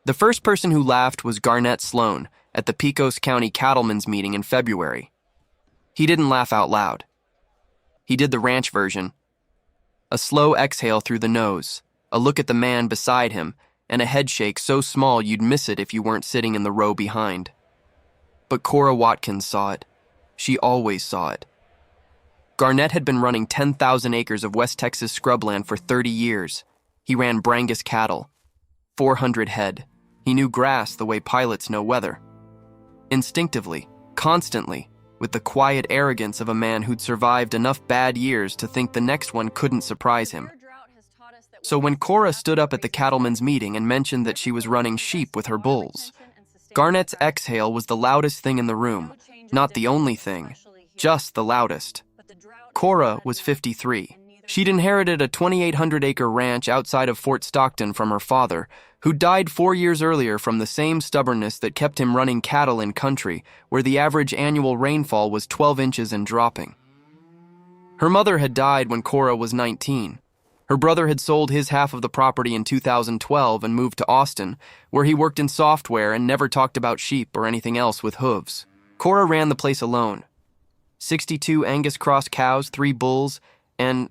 The first person who laughed was Garnett Sloan at the Pecos County cattlemen's meeting in February. He didn't laugh out loud. He did the ranch version. A slow exhale through the nose, a look at the man beside him, and a head shake so small you'd miss it if you weren't sitting in the row behind. But Cora Watkins saw it. She always saw it. Garnett had been running 10,000 acres of West Texas scrubland for 30 years. He ran Brangus cattle, 400 head. He knew grass the way pilots know weather. Instinctively, constantly, with the quiet arrogance of a man who'd survived enough bad years to think the next one couldn't surprise him. So when Cora stood up at the cattlemen's meeting and mentioned that she was running sheep with her bulls, Garnett's exhale was the loudest thing in the room. Not the only thing, just the loudest. Cora was 53. She'd inherited a 2,800-acre ranch outside of Fort Stockton from her father, who died 4 years earlier from the same stubbornness that kept him running cattle in country where the average annual rainfall was 12 inches and dropping. Her mother had died when Cora was 19. Her brother had sold his half of the property in 2012 and moved to Austin, where he worked in software and never talked about sheep or anything else with hooves. Cora ran the place alone. 62 Angus cross cows, 3 bulls, and,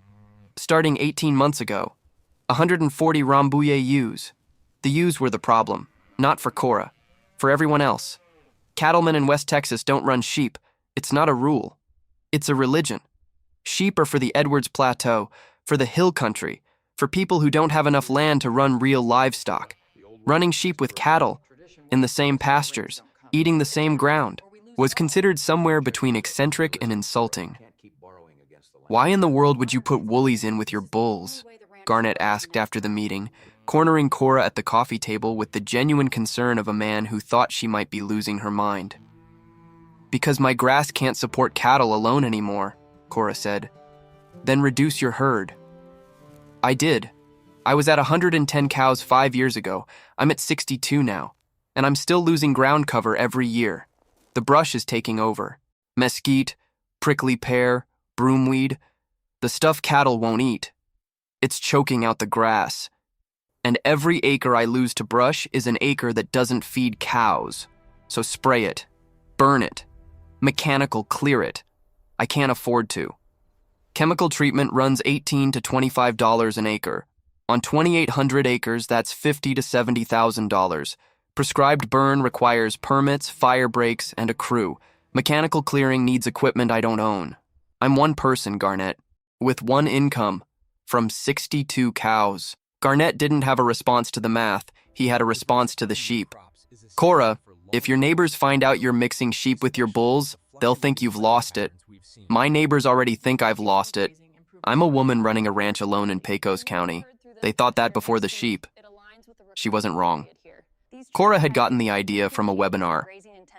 starting 18 months ago, 140 Rambouillet ewes. The ewes were the problem, not for Cora, for everyone else. Cattlemen in West Texas don't run sheep. It's not a rule. It's a religion. Sheep are for the Edwards Plateau, for the hill country, for people who don't have enough land to run real livestock. Running sheep with cattle, in the same pastures, eating the same ground, was considered somewhere between eccentric and insulting. "Why in the world would you put woolies in with your bulls?" Garnett asked after the meeting, cornering Cora at the coffee table with the genuine concern of a man who thought she might be losing her mind. "Because my grass can't support cattle alone anymore," Cora said. "Then reduce your herd." "I did. I was at 110 cows 5 years ago. I'm at 62 now, and I'm still losing ground cover every year. The brush is taking over. Mesquite, prickly pear, broomweed, the stuff cattle won't eat. It's choking out the grass. And every acre I lose to brush is an acre that doesn't feed cows. So spray it, burn it, mechanical clear it. I can't afford to. Chemical treatment runs $18 to $25 an acre. On 2,800 acres, that's $50,000 to $70,000. Prescribed burn requires permits, fire breaks, and a crew. Mechanical clearing needs equipment I don't own. I'm one person, Garnett, with one income, from 62 cows. Garnett didn't have a response to the math. He had a response to the sheep. "Cora, if your neighbors find out you're mixing sheep with your bulls, they'll think you've lost it. My neighbors already think I've lost it. I'm a woman running a ranch alone in Pecos County. They thought that before the sheep." She wasn't wrong. Cora had gotten the idea from a webinar.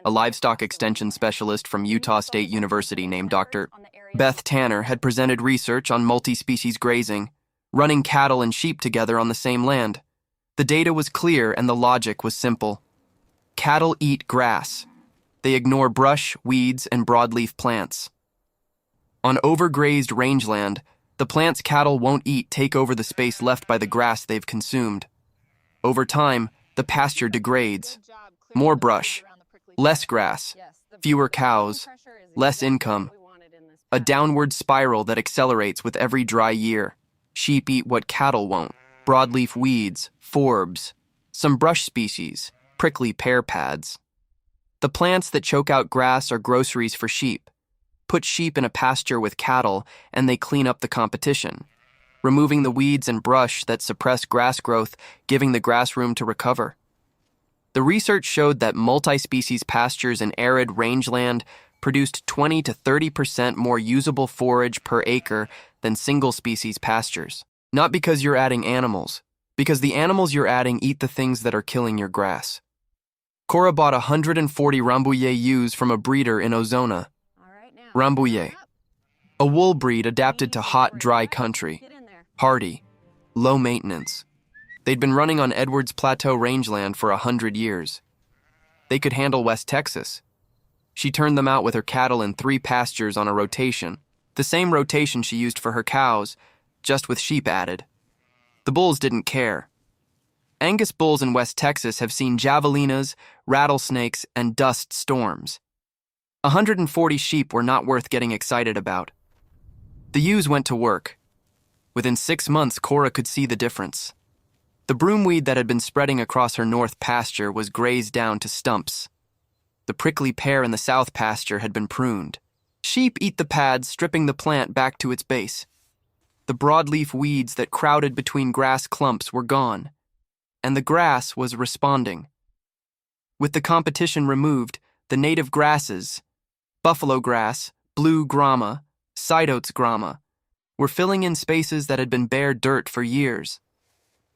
A livestock extension specialist from Utah State University named Dr. Beth Tanner had presented research on multi-species grazing, running cattle and sheep together on the same land. The data was clear and the logic was simple. Cattle eat grass. They ignore brush, weeds, and broadleaf plants. On overgrazed rangeland, the plants cattle won't eat take over the space left by the grass they've consumed. Over time, the pasture degrades. More brush, less grass, fewer cows, less income. A downward spiral that accelerates with every dry year. Sheep eat what cattle won't. Broadleaf weeds, forbs, some brush species, prickly pear pads. The plants that choke out grass are groceries for sheep. Put sheep in a pasture with cattle and they clean up the competition, removing the weeds and brush that suppress grass growth, giving the grass room to recover. The research showed that multi-species pastures in arid rangeland produced 20 to 30% more usable forage per acre than single-species pastures. Not because you're adding animals, because the animals you're adding eat the things that are killing your grass. Cora bought 140 Rambouillet ewes from a breeder in Ozona. Rambouillet, a wool breed adapted to hot, dry country. Hardy, low maintenance. They'd been running on Edwards Plateau rangeland for 100 years. They could handle West Texas. She turned them out with her cattle in 3 pastures on a rotation, the same rotation she used for her cows, just with sheep added. The bulls didn't care. Angus bulls in West Texas have seen javelinas, rattlesnakes, and dust storms. 140 sheep were not worth getting excited about. The ewes went to work. Within 6 months, Cora could see the difference. The broomweed that had been spreading across her north pasture was grazed down to stumps. The prickly pear in the south pasture had been pruned. Sheep eat the pads, stripping the plant back to its base. The broadleaf weeds that crowded between grass clumps were gone, and the grass was responding. With the competition removed, the native grasses, buffalo grass, blue grama, sideoats grama, were filling in spaces that had been bare dirt for years.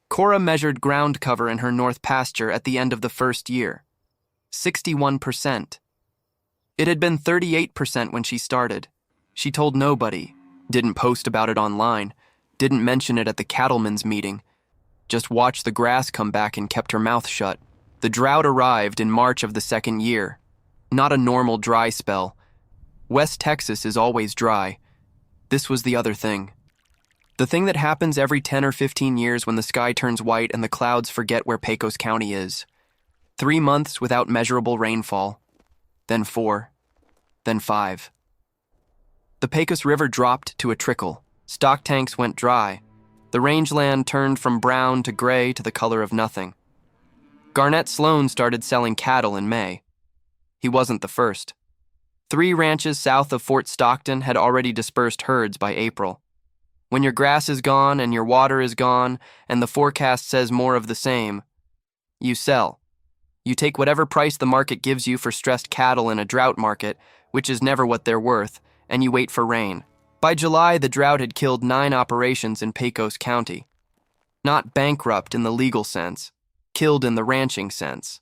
Cora measured ground cover in her north pasture at the end of the first year. 61%. It had been 38% when she started. She told nobody, didn't post about it online, didn't mention it at the cattlemen's meeting, just watched the grass come back and kept her mouth shut. The drought arrived in March of the second year. Not a normal dry spell. West Texas is always dry. This was the other thing. The thing that happens every 10 or 15 years when the sky turns white and the clouds forget where Pecos County is. 3 months without measurable rainfall. Then 4. Then 5. The Pecos River dropped to a trickle. Stock tanks went dry. The rangeland turned from brown to gray to the color of nothing. Garnett Sloan started selling cattle in May. He wasn't the first. 3 ranches south of Fort Stockton had already dispersed herds by April. When your grass is gone and your water is gone and the forecast says more of the same, you sell. You take whatever price the market gives you for stressed cattle in a drought market, which is never what they're worth, and you wait for rain. By July, the drought had killed 9 operations in Pecos County. Not bankrupt in the legal sense, killed in the ranching sense.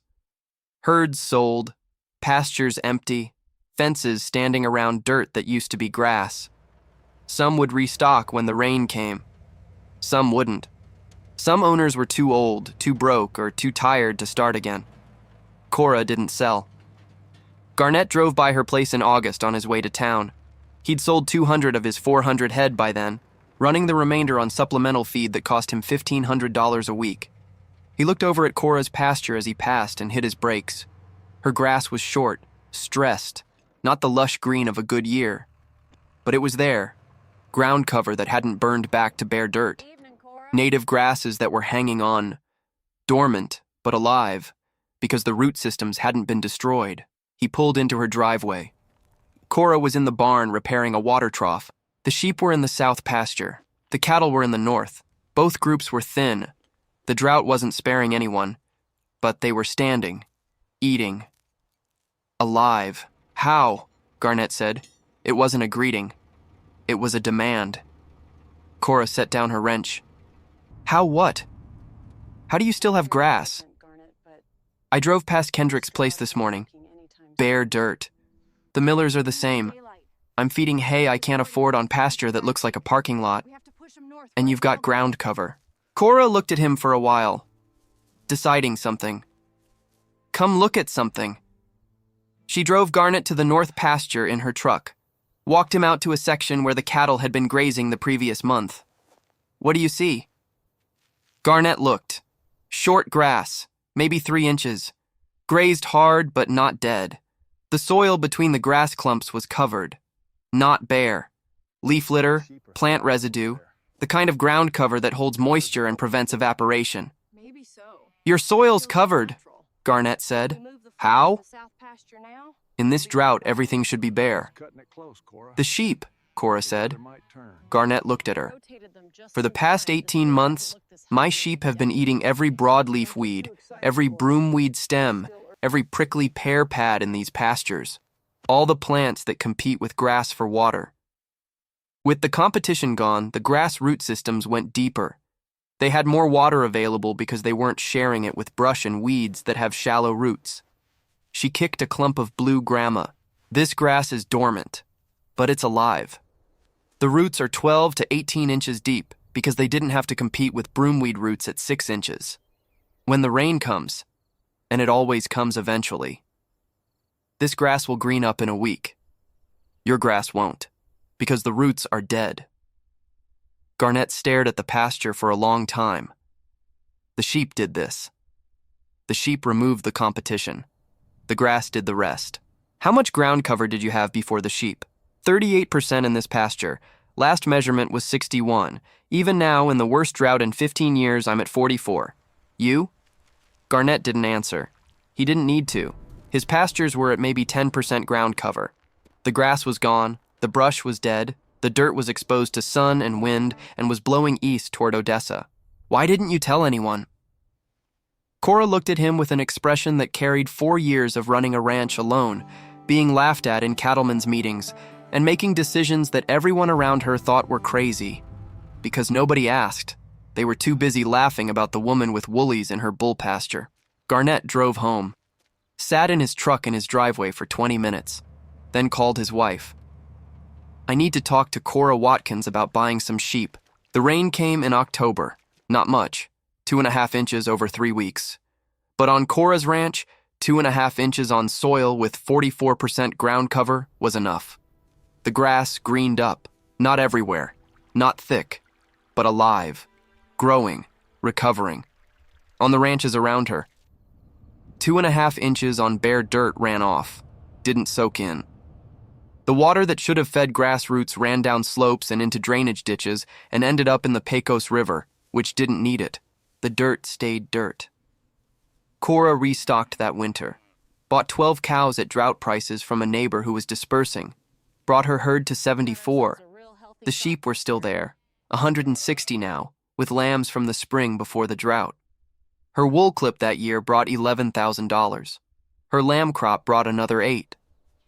Herds sold, pastures empty, fences standing around dirt that used to be grass. Some would restock when the rain came. Some wouldn't. Some owners were too old, too broke, or too tired to start again. Cora didn't sell. Garnett drove by her place in August on his way to town. He'd sold 200 of his 400 head by then, running the remainder on supplemental feed that cost him $1,500 a week. He looked over at Cora's pasture as he passed and hit his brakes. Her grass was short, stressed, not the lush green of a good year. But it was there, ground cover that hadn't burned back to bare dirt, native grasses that were hanging on, dormant but alive, because the root systems hadn't been destroyed. He pulled into her driveway. Cora was in the barn repairing a water trough. The sheep were in the south pasture. The cattle were in the north. Both groups were thin. The drought wasn't sparing anyone, but they were standing, eating, alive. How? Garnett said. It wasn't a greeting. It was a demand. Cora set down her wrench. How what? How do you still have grass? I drove past Kendrick's place this morning. Bare dirt. The Millers are the same. I'm feeding hay I can't afford on pasture that looks like a parking lot. And you've got ground cover. Cora looked at him for a while, deciding something. Come look at something. She drove Garnett to the north pasture in her truck, walked him out to a section where the cattle had been grazing the previous month. What do you see? Garnett looked. Short grass, maybe 3 inches. Grazed hard but not dead. The soil between the grass clumps was covered. Not bare. Leaf litter, plant residue, the kind of ground cover that holds moisture and prevents evaporation. Maybe so. Your soil's covered, Garnett said. How? In this drought, everything should be bare. The sheep, Cora said. Garnett looked at her. For the past 18 months, my sheep have been eating every broadleaf weed, every broomweed stem, every prickly pear pad in these pastures, all the plants that compete with grass for water. With the competition gone, the grass root systems went deeper. They had more water available because they weren't sharing it with brush and weeds that have shallow roots. She kicked a clump of blue grama. This grass is dormant, but it's alive. The roots are 12 to 18 inches deep because they didn't have to compete with broomweed roots at 6 inches. When the rain comes, and it always comes eventually, this grass will green up in a week. Your grass won't, because the roots are dead. Garnett stared at the pasture for a long time. The sheep did this. The sheep removed the competition. The grass did the rest. How much ground cover did you have before the sheep? 38% in this pasture. Last measurement was 61. Even now, in the worst drought in 15 years, I'm at 44. You? Garnett didn't answer. He didn't need to. His pastures were at maybe 10% ground cover. The grass was gone, the brush was dead, the dirt was exposed to sun and wind and was blowing east toward Odessa. Why didn't you tell anyone? Cora looked at him with an expression that carried 4 years of running a ranch alone, being laughed at in cattlemen's meetings, and making decisions that everyone around her thought were crazy. Because nobody asked. They were too busy laughing about the woman with woolies in her bull pasture. Garnett drove home, sat in his truck in his driveway for 20 minutes, then called his wife. I need to talk to Cora Watkins about buying some sheep. The rain came in October. Not much, 2.5 inches over 3 weeks. But on Cora's ranch, 2.5 inches on soil with 44% ground cover was enough. The grass greened up, not everywhere, not thick, but alive, growing, recovering. On the ranches around her, 2.5 inches on bare dirt ran off, didn't soak in. The water that should have fed grass roots ran down slopes and into drainage ditches and ended up in the Pecos River, which didn't need it. The dirt stayed dirt. Cora restocked that winter, bought 12 cows at drought prices from a neighbor who was dispersing, brought her herd to 74. The sheep were still there, 160 now, with lambs from the spring before the drought. Her wool clip that year brought $11,000. Her lamb crop brought another $8,000.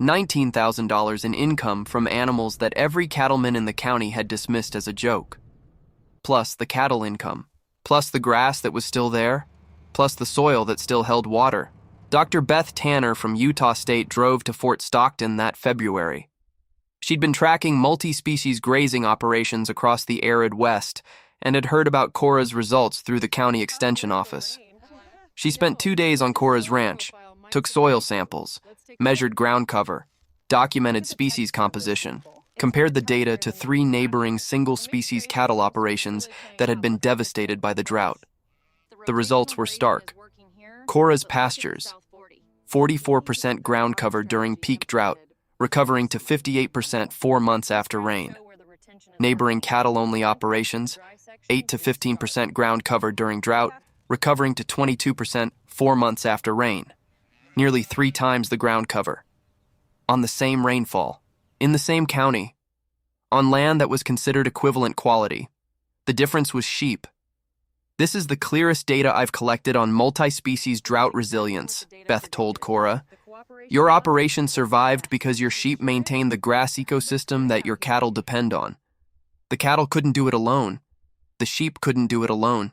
$19,000 in income from animals that every cattleman in the county had dismissed as a joke. Plus the cattle income, plus the grass that was still there, plus the soil that still held water. Dr. Beth Tanner from Utah State drove to Fort Stockton that February. She'd been tracking multi-species grazing operations across the arid West and had heard about Cora's results through the county extension office. She spent 2 days on Cora's ranch, took soil samples, measured ground cover, documented species composition, compared the data to 3 neighboring single-species cattle operations that had been devastated by the drought. The results were stark. Cora's pastures, 44% ground cover during peak drought, recovering to 58% 4 months after rain. Neighboring cattle-only operations, 8 to 15% ground cover during drought, recovering to 22% 4 months after rain. Nearly 3 times the ground cover. On the same rainfall, in the same county, on land that was considered equivalent quality. The difference was sheep. This is the clearest data I've collected on multi-species drought resilience, Beth told Cora. Your operation survived because your sheep maintained the grass ecosystem that your cattle depend on. The cattle couldn't do it alone. The sheep couldn't do it alone.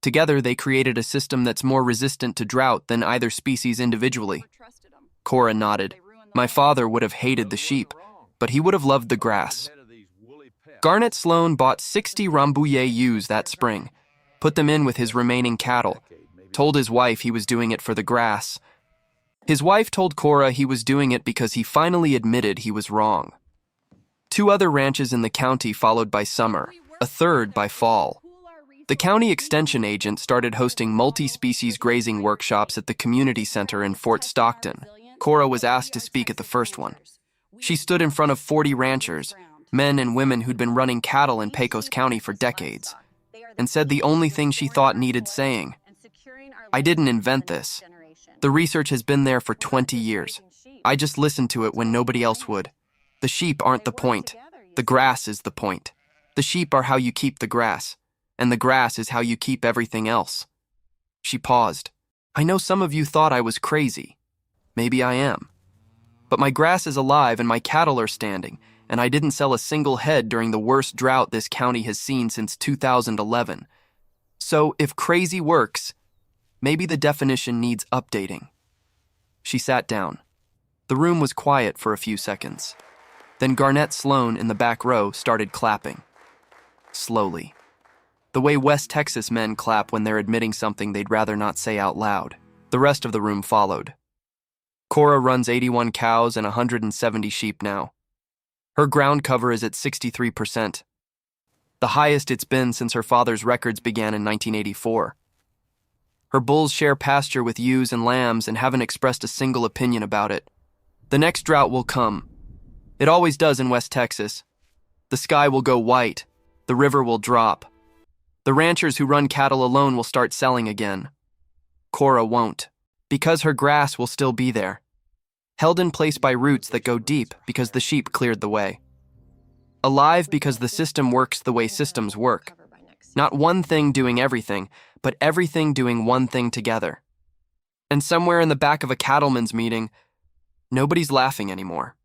Together, they created a system that's more resistant to drought than either species individually. Cora nodded. My father would have hated the sheep, but he would have loved the grass. Garnett Sloan bought 60 Rambouillet ewes that spring, put them in with his remaining cattle, told his wife he was doing it for the grass. His wife told Cora he was doing it because he finally admitted he was wrong. 2 other ranches in the county followed by summer, a third by fall. The county extension agent started hosting multi-species grazing workshops at the community center in Fort Stockton. Cora was asked to speak at the first one. She stood in front of 40 ranchers, men and women who'd been running cattle in Pecos County for decades, and said the only thing she thought needed saying. I didn't invent this. The research has been there for 20 years. I just listened to it when nobody else would. The sheep aren't the point. The grass is the point. The sheep are how you keep the grass, and the grass is how you keep everything else. She paused. I know some of you thought I was crazy. Maybe I am. But my grass is alive and my cattle are standing, and I didn't sell a single head during the worst drought this county has seen since 2011. So, if crazy works, maybe the definition needs updating. She sat down. The room was quiet for a few seconds. Then Garnett Sloan in the back row started clapping. Slowly. The way West Texas men clap when they're admitting something they'd rather not say out loud. The rest of the room followed. Cora runs 81 cows and 170 sheep now. Her ground cover is at 63%. The highest it's been since her father's records began in 1984. Her bulls share pasture with ewes and lambs and haven't expressed a single opinion about it. The next drought will come. It always does in West Texas. The sky will go white. The river will drop. The ranchers who run cattle alone will start selling again. Cora won't, because her grass will still be there, held in place by roots that go deep because the sheep cleared the way. Alive because the system works the way systems work. Not one thing doing everything, but everything doing one thing together. And somewhere in the back of a cattlemen's meeting, nobody's laughing anymore.